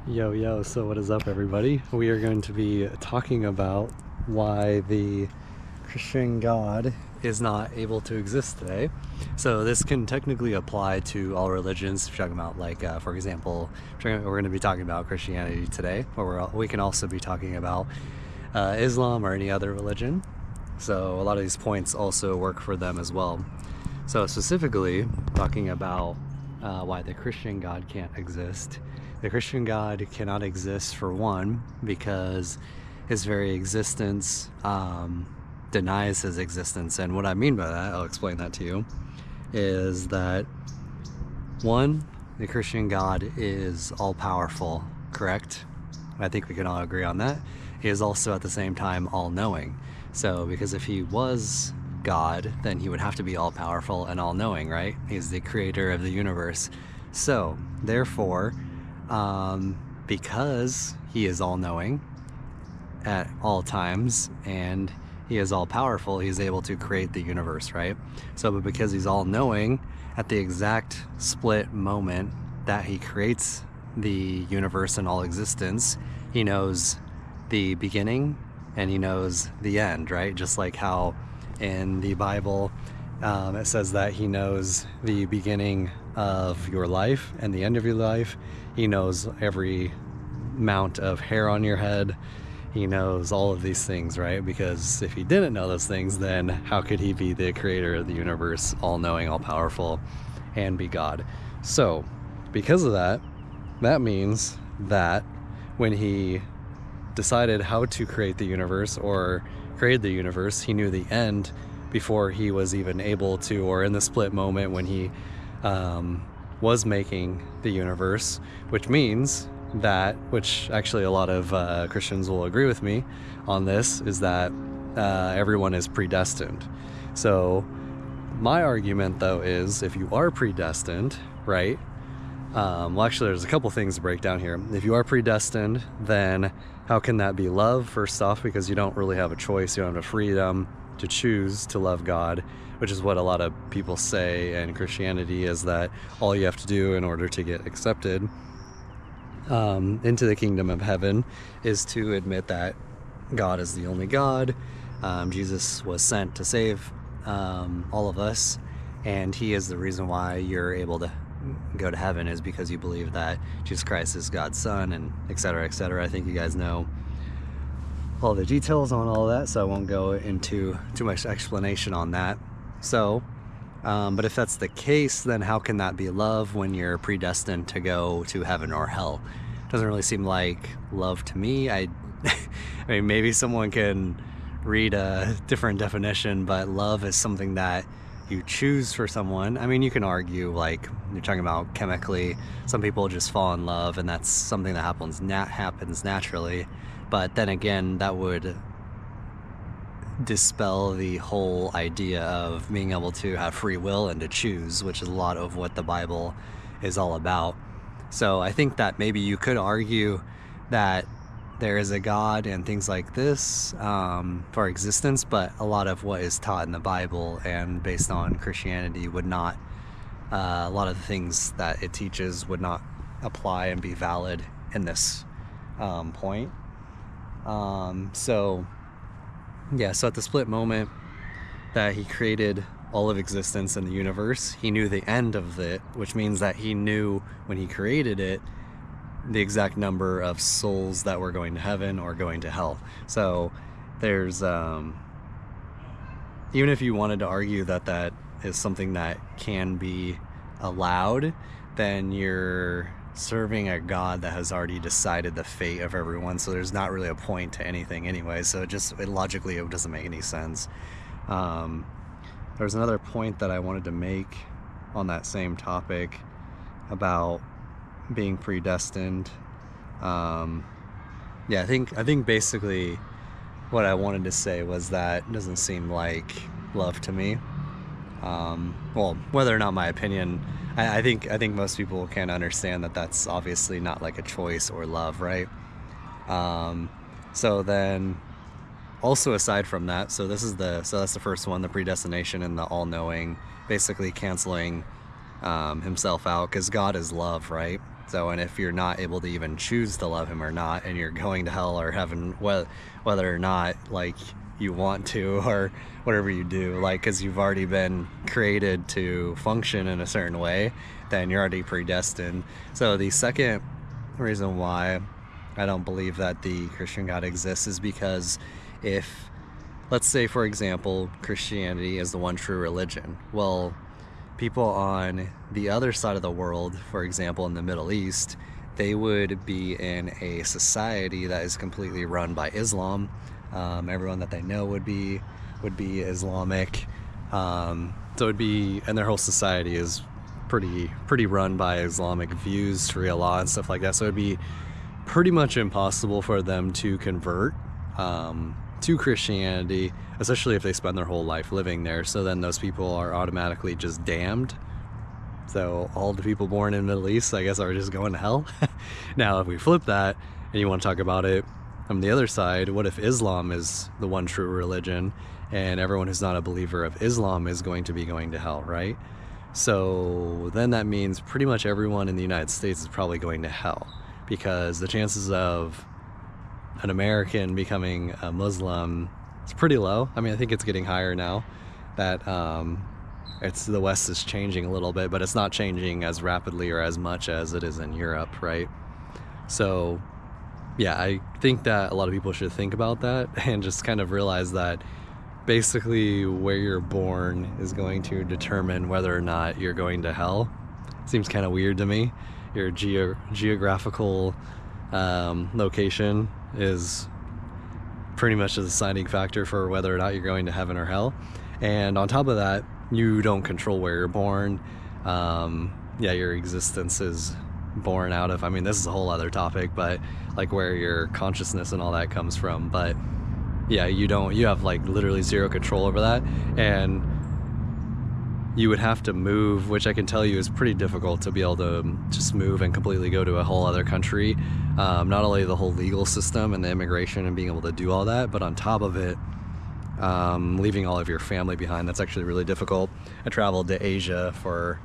Yo, so what is up, everybody? We are going to be talking about why the Christian God is not able to exist today. So this can technically apply to all religions. If you're talking about, like, for example, we're going to be talking about Christianity today, or we can also be talking about Islam or any other religion. So a lot of these points also work for them as well. So specifically, talking about why the Christian God can't exist. The Christian God cannot exist, for one, because his very existence denies his existence. And what I mean by that, I'll explain that to you, is that, one, the Christian God is all-powerful, correct? I think we can all agree on that. He is also at the same time all-knowing. So because if he was God, then he would have to be all-powerful and all-knowing, right? He's the creator of the universe. So therefore, because he is all-knowing at all times and he is all-powerful, he's able to create the universe, right? So, but because he's all-knowing, at the exact split moment that he creates the universe and all existence, he knows the beginning and he knows the end, right? Just like how in the Bible it says that he knows the beginning of your life and the end of your life. He knows every amount of hair on your head. He knows all of these things, right? Because if he didn't know those things, then how could he be the creator of the universe, all-knowing, all-powerful, and be God? So because of that, that means that when he decided how to create the universe or created the universe, he knew the end before he was even able to, or in the split moment when he was making the universe, which means that, which actually a lot of Christians will agree with me on this, is that everyone is predestined. So my argument, though, is if you are predestined, right? Well, actually, there's a couple things to break down here. If you are predestined, then how can that be love? First off, because you don't really have a choice. You don't have a freedom to choose to love God, which is what a lot of people say in Christianity, is that all you have to do in order to get accepted into the kingdom of heaven is to admit that God is the only God. Jesus was sent to save all of us, and he is the reason why you're able to go to heaven, is because you believe that Jesus Christ is God's son, and etc., etc. I think you guys know all the details on all of that, so I won't go into too much explanation on that. So but if that's the case, then how can that be love when you're predestined to go to heaven or hell? Doesn't really seem like love to me. I mean, maybe someone can read a different definition, but love is something that you choose for someone. I mean, you can argue, like, you're talking about chemically, some people just fall in love and that's something that happens naturally. But then again, that would dispel the whole idea of being able to have free will and to choose, which is a lot of what the Bible is all about. So I think that maybe you could argue that there is a God and things like this for existence, but a lot of what is taught in the Bible and based on Christianity would not, a lot of the things that it teaches would not apply and be valid in this point. So at the split moment that he created all of existence in the universe, he knew the end of it, which means that he knew when he created it the exact number of souls that were going to heaven or going to hell. So there's even if you wanted to argue that that is something that can be allowed, then you're serving a God that has already decided the fate of everyone, so there's not really a point to anything anyway. So logically it doesn't make any sense. There's another point that I wanted to make on that same topic about being predestined. I think basically what I wanted to say was that it doesn't seem like love to me. Well, whether or not my opinion, I think most people can understand that that's obviously not like a choice or love, right? So then, also aside from that, so that's the first one, the predestination and the all-knowing, basically canceling himself out, because God is love, right? So, and if you're not able to even choose to love him or not, and you're going to hell or heaven, whether or not like you want to, or whatever you do, like, because you've already been created to function in a certain way, then you're already predestined. So the second reason why I don't believe that the Christian God exists is because if, let's say for example, Christianity is the one true religion, well, people on the other side of the world, for example in the Middle East, they would be in a society that is completely run by Islam. Everyone that they know would be Islamic. So it'd be, and their whole society is pretty run by Islamic views, Sharia law and stuff like that. So it'd be pretty much impossible for them to convert to Christianity, especially if they spend their whole life living there. So then those people are automatically just damned. So all the people born in the Middle East, I guess, are just going to hell. Now, if we flip that and you want to talk about it from the other side, what if Islam is the one true religion and everyone who's not a believer of Islam is going to be going to hell, right? So then that means pretty much everyone in the United States is probably going to hell, because the chances of an American becoming a Muslim is pretty low. I mean, I think it's getting higher now that the West is changing a little bit, but it's not changing as rapidly or as much as it is in Europe, right? So yeah, I think that a lot of people should think about that and just kind of realize that basically where you're born is going to determine whether or not you're going to hell. Seems kind of weird to me. Your geographical location is pretty much a deciding factor for whether or not you're going to heaven or hell. And on top of that, you don't control where you're born. Yeah, your existence is born out of, I mean, this is a whole other topic, but like where your consciousness and all that comes from. But yeah, you have like literally zero control over that. And you would have to move, which I can tell you is pretty difficult to be able to just move and completely go to a whole other country. Not only the whole legal system and the immigration and being able to do all that, but on top of it, leaving all of your family behind. That's actually really difficult. I traveled to Asia for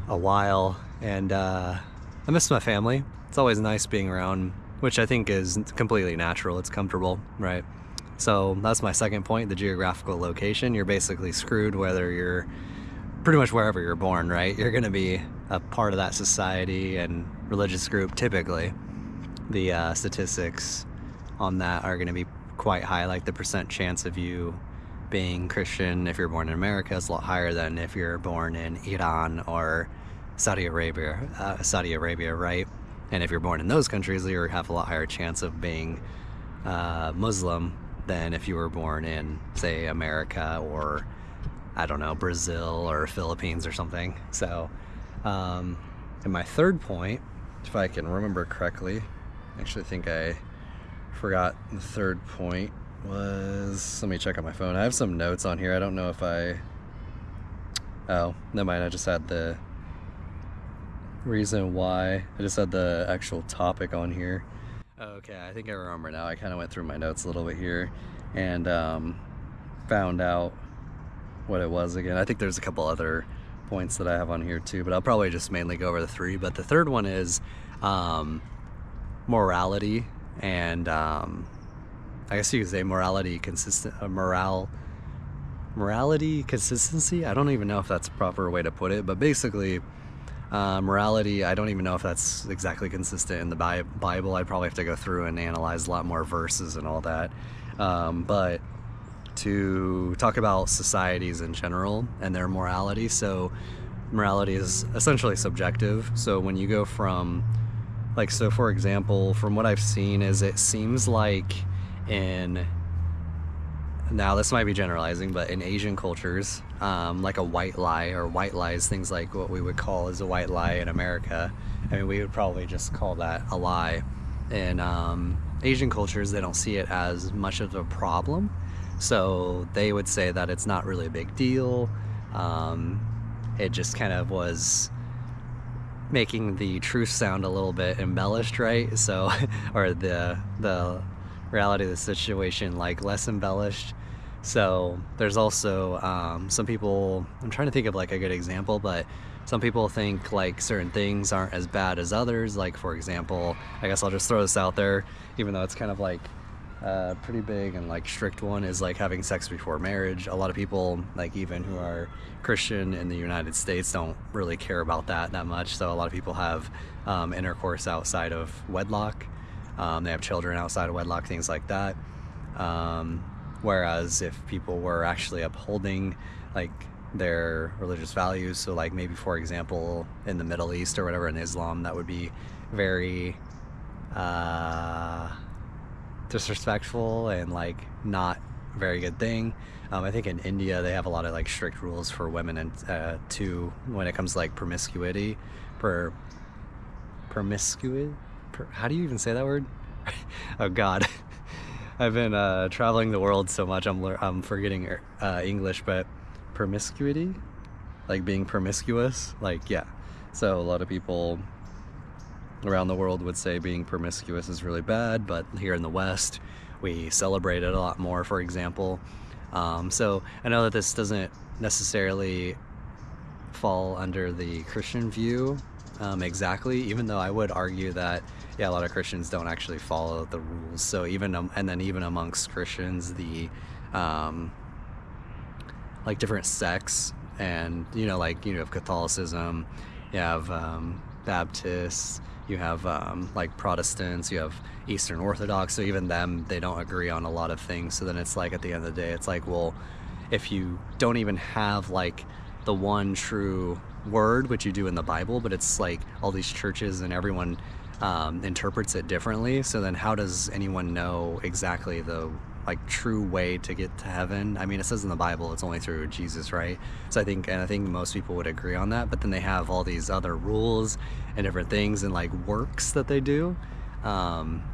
a while, and I miss my family. It's always nice being around, which I think is completely natural. It's comfortable, right? So that's my second point, the geographical location. You're basically screwed whether you're pretty much wherever you're born, right? You're going to be a part of that society and religious group. Typically, the statistics on that are going to be quite high. Like the percent chance of you being Christian if you're born in America is a lot higher than if you're born in Iran or Saudi Arabia, right? And if you're born in those countries, you have a lot higher chance of being Muslim than if you were born in, say, America or, I don't know, Brazil or Philippines or something. So, and my third point, if I can remember correctly, I actually think I forgot the third point was, let me check on my phone. I have some notes on here. I don't know if oh, never mind. I just had the reason why. I just had the actual topic on here. Okay, I think I remember now. I kind of went through my notes a little bit here and found out what it was again. I think there's a couple other points that I have on here too, but I'll probably just mainly go over the three. But the third one is morality, and I guess you could say morality consistency. I don't even know if that's a proper way to put it, but basically morality, I don't even know if that's exactly consistent in the Bible. I'd probably have to go through and analyze a lot more verses and all that. But to talk about societies in general and their morality, so morality is essentially subjective. So when you go from, like, so for example, from what I've seen is it seems like now this might be generalizing, but in Asian cultures, like a white lie or white lies, things like what we would call as a white lie in America, I mean, we would probably just call that a lie. In Asian cultures, they don't see it as much of a problem, so they would say that it's not really a big deal. It just kind of was making the truth sound a little bit embellished, right? So, or the reality of the situation like less embellished. So there's also some people, I'm trying to think of like a good example, but some people think like certain things aren't as bad as others. Like, for example, I guess I'll just throw this out there, even though it's kind of like pretty big and like strict one, is like having sex before marriage. A lot of people, like even who are Christian in the United States, don't really care about that much. So a lot of people have intercourse outside of wedlock. They have children outside of wedlock, things like that. Whereas if people were actually upholding like their religious values, so like maybe for example in the Middle East or whatever, in Islam, that would be very disrespectful and like not very good thing. I think in India they have a lot of like strict rules for women, and too, when it comes to like promiscuity. How do you even say that word? Oh God. I've been traveling the world so much, I'm forgetting English, but promiscuity, like being promiscuous, like, yeah. So a lot of people around the world would say being promiscuous is really bad, but here in the West we celebrate it a lot more, for example. So I know that this doesn't necessarily fall under the Christian view exactly, even though I would argue that, yeah, a lot of Christians don't actually follow the rules. So even and then even amongst Christians, the like different sects, and like you have Catholicism, you have Baptists, you have like Protestants, you have Eastern Orthodox. So even them, they don't agree on a lot of things. So then it's like, at the end of the day, it's like, well, if you don't even have like the one true word, which you do in the Bible, but it's like all these churches and everyone interprets it differently. So then how does anyone know exactly the like true way to get to heaven? I mean, it says in the Bible it's only through Jesus, right? So I think most people would agree on that, but then they have all these other rules and different things and like works that they do,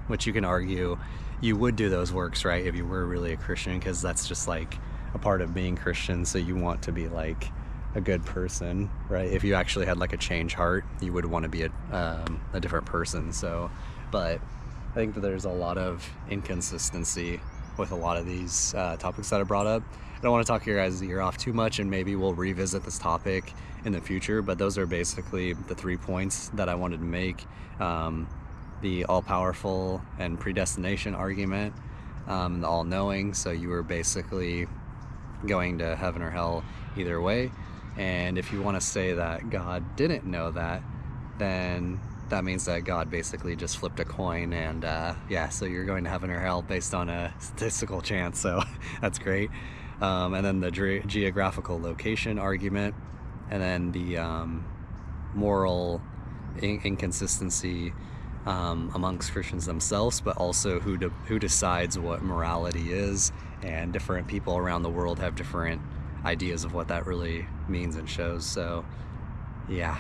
which you can argue you would do those works, right, if you were really a Christian, because that's just like a part of being Christian. So you want to be like a good person, right? If you actually had like a change heart, you would want to be a different person. So, but I think that there's a lot of inconsistency with a lot of these topics that I brought up. I don't want to talk your guys' ear off too much, and maybe we'll revisit this topic in the future, but those are basically the 3 points that I wanted to make. The all-powerful and predestination argument, the all-knowing, so you were basically going to heaven or hell either way. And if you want to say that God didn't know that, then that means that God basically just flipped a coin, and yeah, so you're going to heaven or hell based on a statistical chance. So that's great. And then the geographical location argument, and then the moral inconsistency amongst Christians themselves, but also who decides what morality is. And different people around the world have different ideas of what that really means and shows. So yeah.